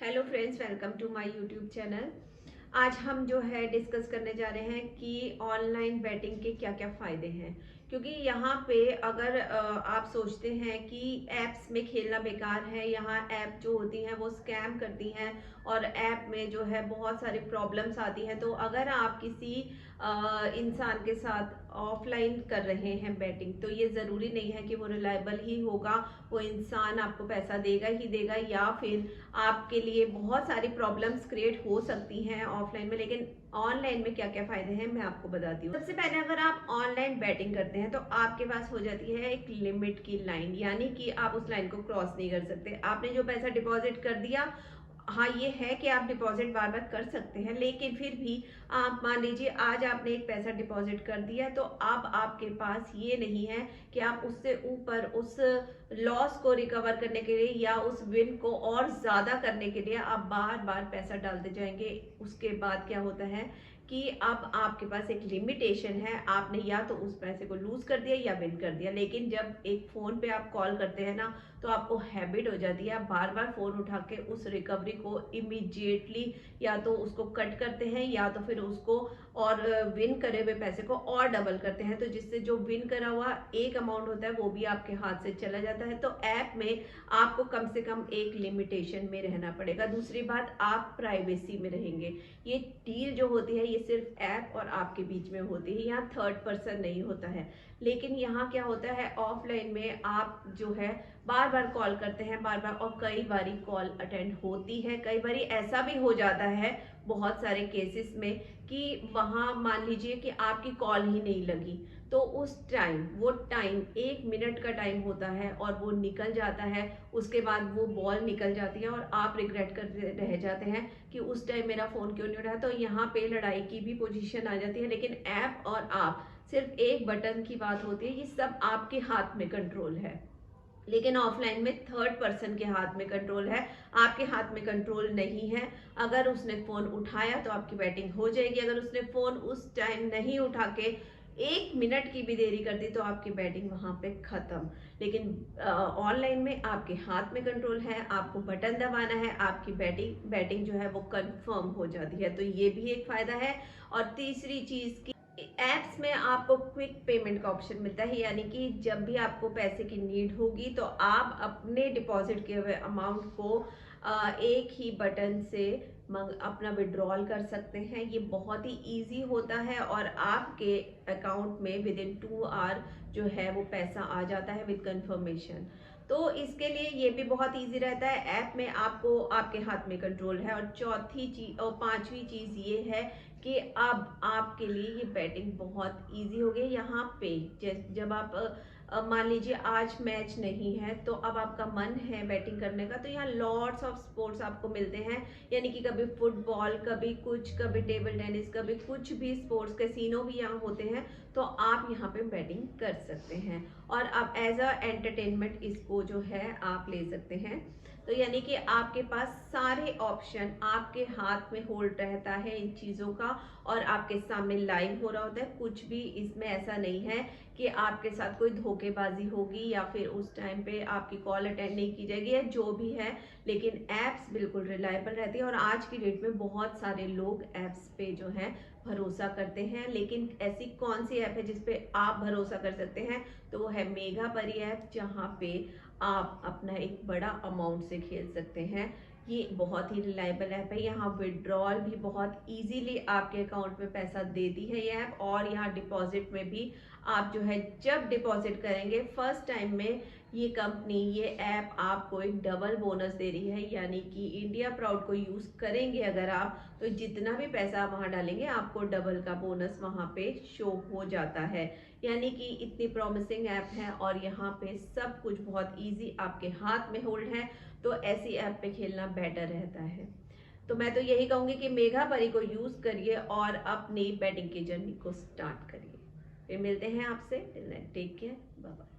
Hello friends, welcome to my YouTube channel. आज हम जो है डिस्कस करने जा रहे हैं कि ऑनलाइन बैटिंग के क्या क्या फ़ायदे हैं। क्योंकि यहाँ पे अगर आप सोचते हैं कि ऐप्स में खेलना बेकार है, यहाँ ऐप जो होती हैं वो स्कैम करती हैं और ऐप में जो है बहुत सारी प्रॉब्लम्स आती हैं। तो अगर आप किसी इंसान के साथ ऑफलाइन कर रहे हैं बैटिंग, तो ये ज़रूरी नहीं है कि वो रिलायबल ही होगा, वो इंसान आपको पैसा देगा ही देगा, या फिर आपके लिए बहुत सारी प्रॉब्लम्स क्रिएट हो सकती हैं ऑफलाइन में। लेकिन ऑनलाइन में क्या क्या फायदे हैं मैं आपको बताती हूँ। सबसे पहले अगर आप ऑनलाइन बैटिंग करते हैं तो आपके पास हो जाती है एक लिमिट की लाइन, यानी कि आप उस लाइन को क्रॉस नहीं कर सकते। आपने जो पैसा डिपॉजिट कर दिया, हाँ ये है कि आप डिपॉजिट बार बार कर सकते हैं, लेकिन फिर भी आप मान लीजिए आज आपने एक पैसा डिपॉजिट कर दिया, तो अब आपके पास ये नहीं है कि आप उससे ऊपर उस लॉस को रिकवर करने के लिए या उस विन को और ज्यादा करने के लिए आप बार बार पैसा डालते जाएंगे। उसके बाद क्या होता है कि अब आपके पास एक लिमिटेशन है, आपने या तो उस पैसे को लूज कर दिया या विन कर दिया। लेकिन जब एक फोन पे आप कॉल करते हैं ना, तो आपको हैबिट हो जाती है, आप बार बार फोन उठा के उस रिकवरी को इमीडिएटली या तो उसको कट करते हैं या तो फिर उसको और विन करे हुए पैसे को और डबल करते हैं। तो जिससे जो विन करा हुआ एक अमाउंट होता है वो भी आपके हाथ से चला जाता है। तो ऐप में आपको कम से कम एक लिमिटेशन में रहना पड़ेगा। दूसरी बात, आप प्राइवेसी में रहेंगे। ये डील जो होती है ये सिर्फ ऐप और आपके बीच में होती है, यहाँ थर्ड पर्सन नहीं होता है। लेकिन यहाँ क्या होता है, ऑफलाइन में आप जो है बार बार कॉल करते हैं, बार बार, और कई बारी कॉल अटेंड होती है। कई बारी ऐसा भी हो जाता है बहुत सारे केसेस में कि वहां मान लीजिए कि आपकी कॉल ही नहीं लगी, तो उस टाइम वो टाइम 1 मिनट का टाइम होता है और वो निकल जाता है। उसके बाद वो बॉल निकल जाती है और आप रिग्रेट कर रह जाते हैं कि उस टाइम मेरा फोन क्यों नहीं उठाया। तो यहाँ पे लड़ाई की भी पोजीशन आ जाती है। लेकिन ऐप और आप सिर्फ एक बटन की बात होती है, ये सब आपके हाथ में कंट्रोल है। लेकिन ऑफलाइन में थर्ड पर्सन के हाथ में कंट्रोल है, आपके हाथ में कंट्रोल नहीं है। अगर उसने फोन उठाया तो आपकी बैटिंग हो जाएगी, अगर उसने फोन उस टाइम नहीं उठा के 1 मिनट की भी देरी कर दी तो आपकी बैटिंग वहां पे खत्म। लेकिन ऑनलाइन में आपके हाथ में कंट्रोल है, आपको बटन दबाना है, आपकी बैटिंग जो है वो कंफर्म हो जाती है। तो ये भी एक फायदा है। और तीसरी चीज, एप्स में आपको क्विक पेमेंट का ऑप्शन मिलता है, यानी कि जब भी आपको पैसे की नीड होगी तो आप अपने डिपॉजिट किए हुए अमाउंट को एक ही बटन से अपना विड्रॉल कर सकते हैं। ये बहुत ही इजी होता है और आपके अकाउंट में विद इन 2 आवर जो है वो पैसा आ जाता है विद कंफर्मेशन। तो इसके लिए ये भी बहुत इजी रहता है। ऐप में आपको आपके हाथ में कंट्रोल है। और चौथी चीज और पांचवी चीज ये है कि अब आपके लिए ये बैटिंग बहुत इजी हो गई। यहाँ पे जब आप मान लीजिए आज मैच नहीं है तो अब आपका मन है बैटिंग करने का, तो यहाँ लॉट्स ऑफ स्पोर्ट्स आपको मिलते हैं। यानी कि कभी फुटबॉल, कभी कुछ, कभी टेबल टेनिस, कभी कुछ भी स्पोर्ट्स, कैसीनो भी यहाँ होते हैं। तो आप यहाँ पे बैटिंग कर सकते हैं और अब एज अ एंटरटेनमेंट इसको जो है आप ले सकते हैं। तो यानी कि आपके पास सारे ऑप्शन आपके हाथ में होल्ड रहता है इन चीजों का, और आपके सामने लाइव हो रहा होता है। कुछ भी इसमें ऐसा नहीं है कि आपके साथ कोई धोखेबाजी होगी या फिर उस टाइम पे आपकी कॉल अटेंड नहीं की जाएगी या जो भी है। लेकिन एप्स बिल्कुल रिलायबल रहती है और आज की डेट में बहुत सारे लोग एप्स पे जो है भरोसा करते हैं। लेकिन ऐसी कौन सी ऐप है जिसपे आप भरोसा कर सकते हैं, तो वो है मेगा परी ऐप, जहाँ पे आप अपना एक बड़ा अमाउंट से खेल सकते हैं। ये बहुत ही रिलायबल ऐप है। यहाँ विड्रॉल भी बहुत इजीली आपके अकाउंट में पैसा देती है ये ऐप, और यहाँ डिपॉजिट में भी आप जो है जब डिपॉजिट करेंगे फर्स्ट टाइम में, ये कंपनी, ये ऐप आपको एक डबल बोनस दे रही है। यानी कि इंडिया प्राउड को यूज करेंगे अगर आप, तो जितना भी पैसा आप वहां डालेंगे आपको डबल का बोनस वहां पे शो हो जाता है। यानी कि इतनी प्रॉमिसिंग ऐप है और यहाँ पे सब कुछ बहुत इजी आपके हाथ में होल्ड है। तो ऐसी ऐप पे खेलना बेटर रहता है। तो मैं तो यही कहूंगी कि मेघा परी को यूज करिए और अपनी बैटिंग की जर्नी को स्टार्ट करिए। फिर मिलते हैं आपसे। Take care, bye bye.